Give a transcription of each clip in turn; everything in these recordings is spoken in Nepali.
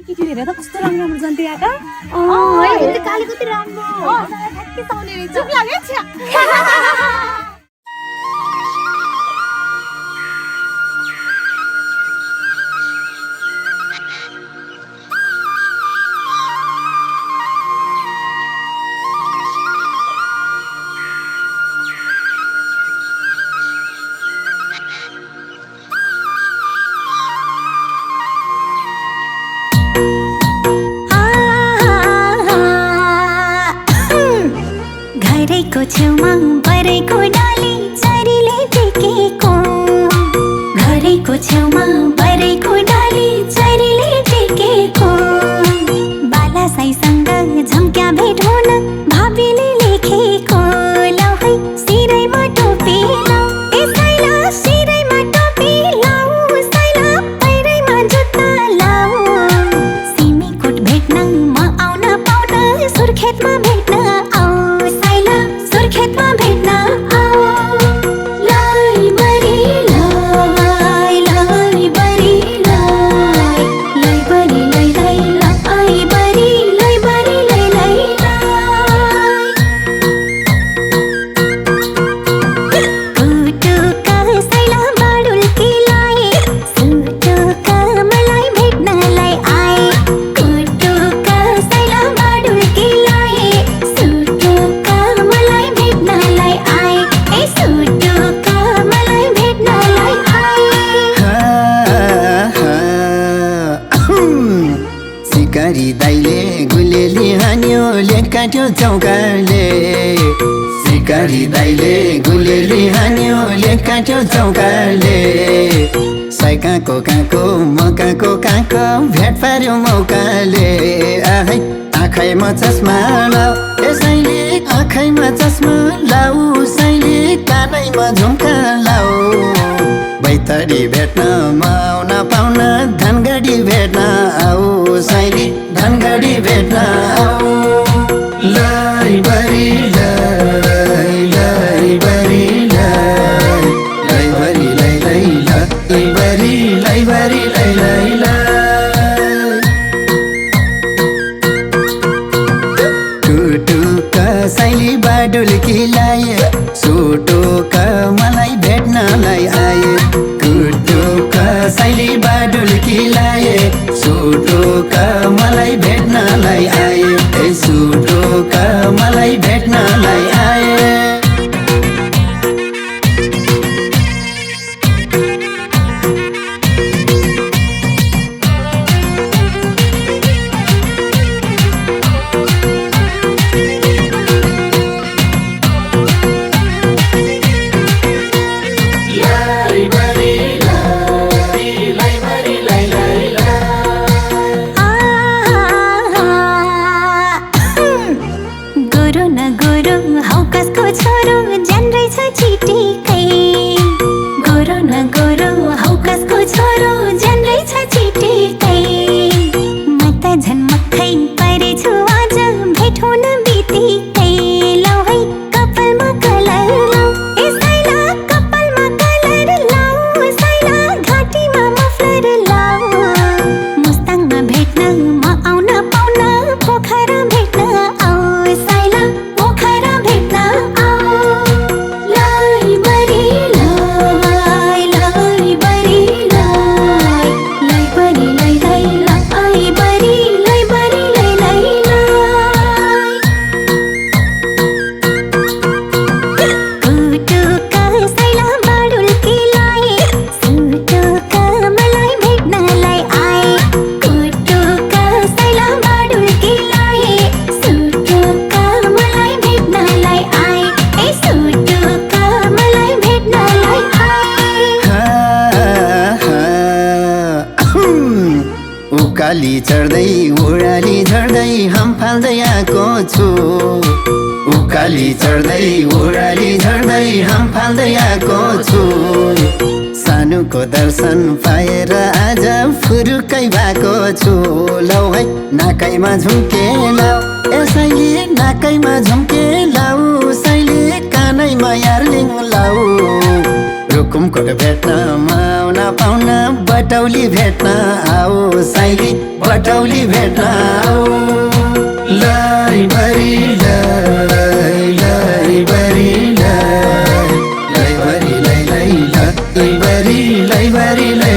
केटीले हेरेर त कस्तो राम्रो राम्रो जन्ती आटा है त्यो काली कति राम्रो के पाउने रहेछ जुम लाग्यो छ्या घरैको छेउमा बरैको डाली चरीले टेकेको घरैको छेउमा बरैको डाली चरीले टेकेको बाला साईसँग झम्क्या भेट हुन भाबीले लेखेको लौ है सिरैमा टोपी लौ ए साइला सिरैमा टोपी लौ साइला पैरैमा जुत्ता लौ सिमीकोट भेट्न म आउन पाउन सुर्खेतमा भेट्न आऊ साइला सुर्खेतमा भेट्न आऊ लाई बरी लाई लाई बरी लाई लाई बरी लाई लाई लाई बरी लाई बरी लाई लाई कुटुका साइला बाडुल्की लाई सुटुका मलाई भेट्नलाई आए कुटुका साइला बाडुल्की लाई सुटुका मलाई भेट्नलाई आए ए सुटुका मलाई भेट्नलाई सिकारी दाइले गुलेली हान्यो लेख काट्यो चौकाले सिकारी दाइले गुलेली हान्यो लेख काट्यो चौकाले साइकाको काको मकाको काको भेट पार्यो मौकाले आहै आँखैमा चस्मा लाऊ यसैले आँखैमा चस्मा लाऊ साइले कानैमा झुम्का लाऊ बैतडी भेट्न म आउन पाउन धनगढी भेट्न आऊ साइली धनगढी भेट्न आऊ लाई बरी लाई लाई बरी लाई लाई बरी लाई लाई लाई बरी लाई बरी लाई लाई लाई टुटुका साइली बाडुल्की लाए सुटुका मलाई भेट्नलाई आए कुटुका साइली बाडुल्की लाए सुटुका मलाई भेट्नलाई आए ए सुटुका मलाई भेट्नलाई आए गोरु न गोरु हौ कसको छोरो जन्रै छ छिटेकै गोरु न गोरु हौ कसको छोरो जन्रै छ छिटेकै म त झन्मक्खै परेछु आज भेट हुन बितेकै लौ है कपालमा कलर लौ ए साइला कपालमा कलर लौ साइला घाँटीमा मफलर लौ मुस्ताङमा भेट्न म आउन पाउन पोखरा भेट्न आऊ साइला पोखरा भेट्न आऊ लाई बरी लाई लाई बरी लाई लाई बरी लाई लाई लाई बरी लाई बरी लाई लाई लाई कुटुका साइला बाडुल्की लाई सुटुका मलाई भेट्नलाई आए कुटुका साइला बाडुल्की लाई सुटुका मलाई भेट्नलाई आए ए सुटुका मलाई भेट्नलाई आए उकाली चढ्दै ओह्राली झर्दै हम फाल्दै आएको छु उकाली चढ्दै ओह्राली झर्दै हम फाल्दै आएको छु सानुको दर्शन पाएर आज फुरुकै भएको छु लौ है नाकैमा झुम्के लाऊ यसैले नाकैमा झुम्के लाऊ साइले कानैमा यार्लिङ लाऊ रुकुमकोट भेट्न आउन पाउन बटौली भेट्न आऊ साइली बटौली भेट्न आऊ लैबरी लैबरी लैबरी लैबरी लैबरी लै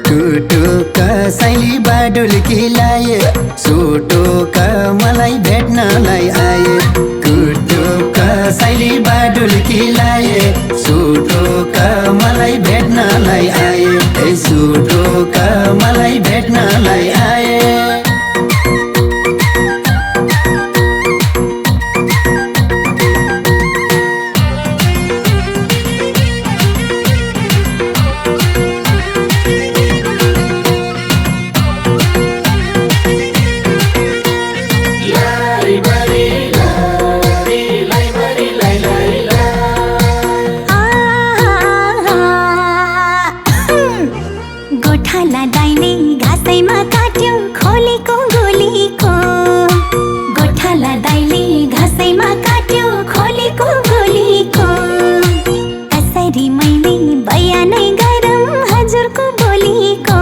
टुटुका साइली बाडुल्की लाए सुटुका मलाई भेट्नलाई आए टुटुका साइली बाडुल्की लाए सुटुका मलाई भेट्नलाई आए ए सुटुका मलाई भेट्नलाई आए गोठाला दाइले घाँसैमा काट्यो खोलेको गोलीको गोठाला दाइले घाँसैमा काट्यो खोलेको गोलीको कसरी मैले बयानै गरौँ हजुरको बोलीको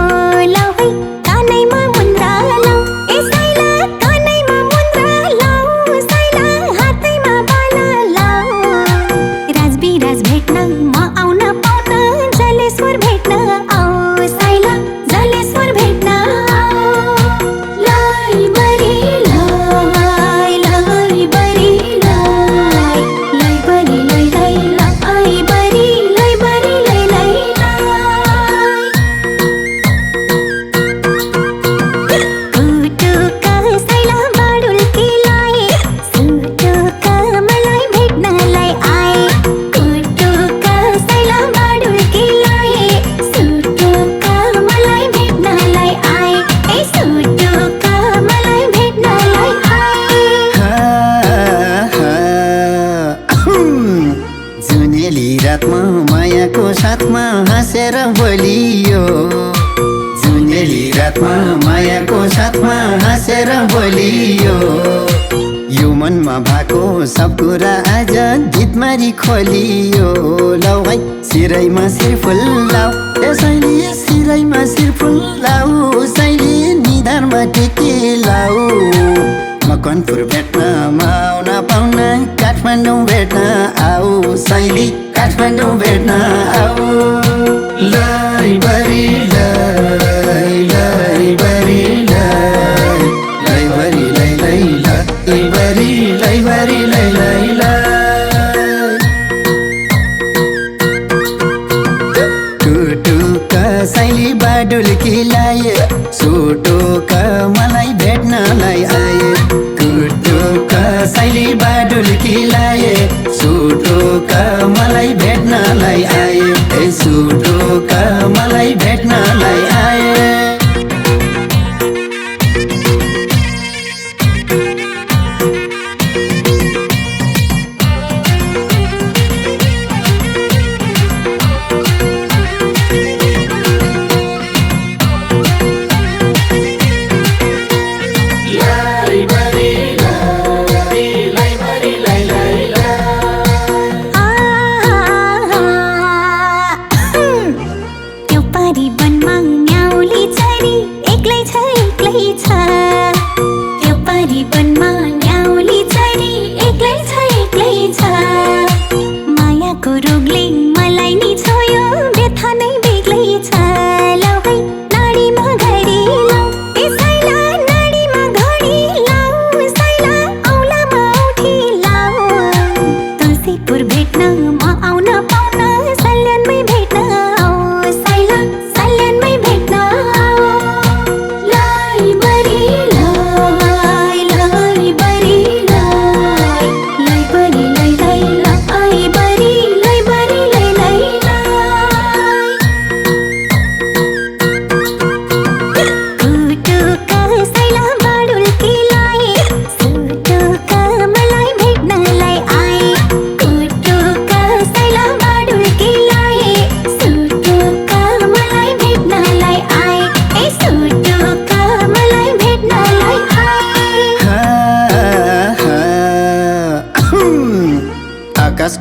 लौ है कानैमा मुन्द्रा लौ ए साइला कानैमा मुन्द्रा लौ साइला हातैमा बाला लौ राजबिराज भेट्न म आउन पाउन जलेश्वर भेट्न आऊ साइला जलेश्वर भेट्न लैबरी लैबरी लैबरी लैबरी लैबरी कुटुका साइला बाडुल्की लाए सुटुका मलाई भेट्नलाई आए कुटुका साइला बाडुल्की लाए सुटुका मलाई भेट्नलाई आए ए सुटुका मलाई भेट्नलाई आए जुनेली रातमा मायाको साथमा हाँसेर बोलियो जुनेली रातमा मायाको साथमा हाँसेर बोलियो यो मनमा भएको सब कुरा आज गीतमारी खोलियो लौ है सिरैमा शिर फुल्लाऊ यसैले सिरैमा शिर फुल्लाऊ साइली निधारमा टेकी लाऊ मकनपुर भेट्न आउन पाउन काठमाडौँ भेट्न आऊ साइली काठमाडौँ भेट्न आऊ लैबरी लैबरी लैबरी लैबरी लैबरी लै टुटुका साइली बाडुल्की लाए सुटुका मलाई भेट्नलाई आए टुटुका साइली बाडुल्की लाए सुटुका मलाई भेट्नलाई आए ए सुटुका मलाई भेट्नलाई आए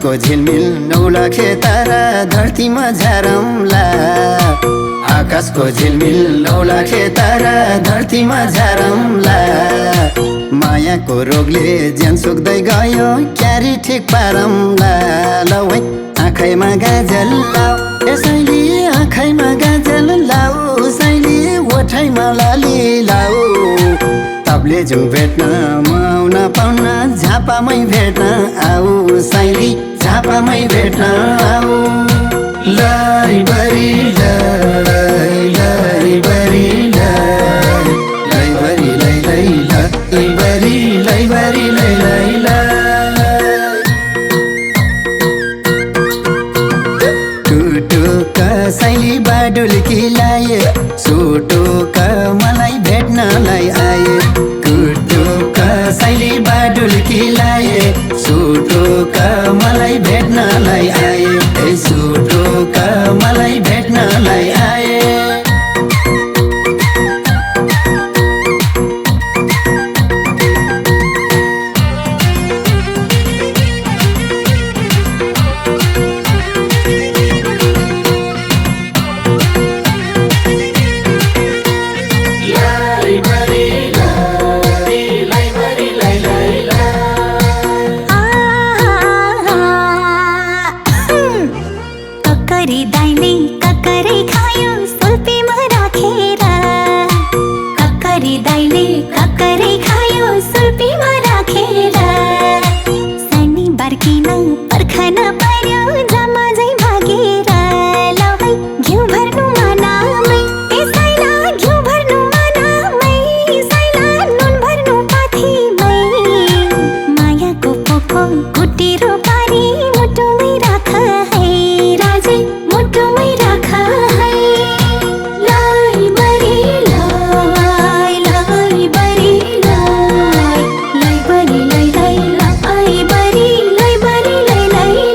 आकाशको झिलमिल नौलखे तारा धरतीमा झारमला आकाशको झिलमिल नौलखे तारा धरतीमा झारमला मायाको रोगले ज्यान सुक्दै गयो क्यारी ठिक पारमला लौ है आँखैमा गाजल लाऊ यसैले आँखैमा गाजल लाऊ सैले ओठैमा लाली लाऊ तबले जुङ भेट्न म आउन पाउन झापामै भेट्न आऊ सैली झापामै भेट्न आऊ लैबरी लैबरी लैबरी लैबरी लैबरी लै टुटुका सैली बाडुल्की लाए सुटुका मलाई भेट्नलाई आए टुटुका सैली बाडुल्की लाए सुटुका मलाई भेट्नलाई आए सुटुका मलाई भेट्नलाई आए ककरी दाइले ककरै खायो सुल्पीमा राखेर ककरी दाइले ककरै खायो सुल्पीमा राखेर शनिबार किन पर्खन पर्यो जम्मा झै भागेर लौ है घिउ भर्नु मनामै यसैला घिउ भर्नु मनामै सैला नुन भर्नु पाथीमै मायाको पोको कुटेरो पारी मुटुमै राख है राजे मुटुमै राख है लैबरी लैबरी लैबरी लैबरी लैबरी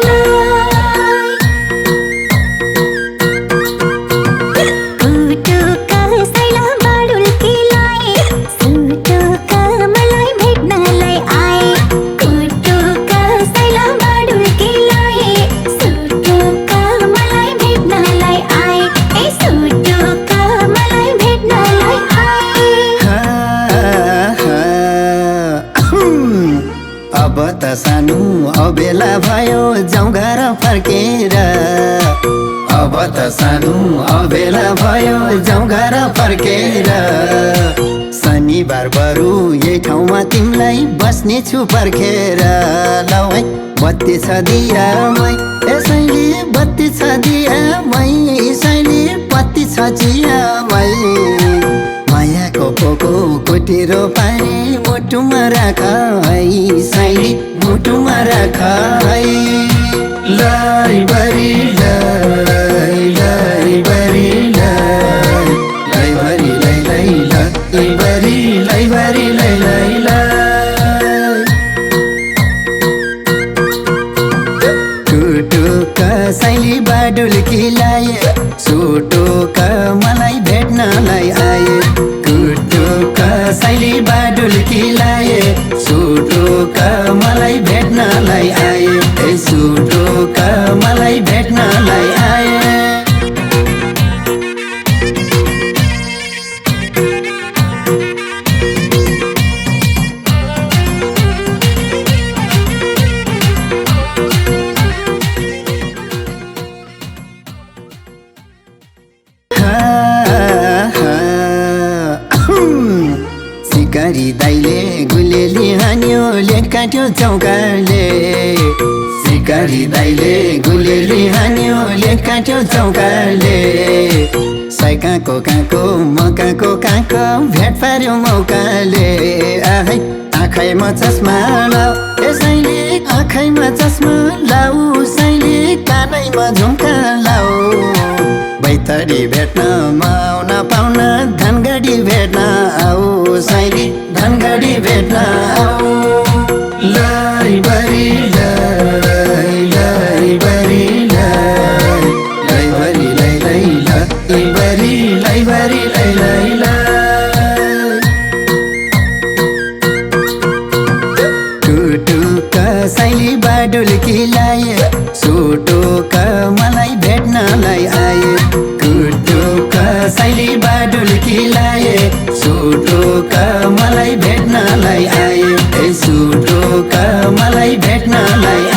कुटुका सैला बाडुल्की लाए सुटुका मलाई भेट्नलाई आए कुटुका सैला बाडुल्की लाए सुटुका मलाई भेट्नलाई आए सुटुका मलाई भेट्नलाई आए अब त सानो अबेला भयो जाउँ घर फर्केर अब त सानो अबेला भयो जाउँ घर फर्केर शनिबार बरु यही ठाउँमा तिमीलाई बस्ने छु पर्खेर लौ है बत्ती छ दियामै यसैले बत्ती छ दियामै यसैले बत्ती छ चियामै मायाको पोको कुटेरो पानी मुटुमा राख है सैली मुटुमा राख है लैबरी लैबरी लैबरी लैबरी लैबरी लै टुटुका सैली बाडुल्की लाए सुटुका मलाई भेट्नलाई आए टुटुका सैली बाडुल्की लाए सुटुका मलाई भेट्नलाई आए सुटुका मलाई भेट्नलाई आए सिकारी दाइले गुलेली हान्यो लेट काट्यो चौकाले सिकारी दाइले गुलेली हान्यो लेट काट्यो चौकाले सैकाको काको मकाको काको भेट पार्यो मौकाले आहै आँखैमा चस्मा लाऊ यसैले आँखैमा चस्मा लाऊ सैले कानैमा झुम्का लाऊ बैतडी भेट्न म आउन पाउन धनगढी भेट्न आऊ सैली धनगढी भेट्न आऊ लैबरी लैबरी लैबरी लैबरी लैबरी लै टुटुका सैली बाडुल्की लाए चिठीलाए सुटोका मलाई भेट्नलाई आए सुटोका मलाई भेट्नलाई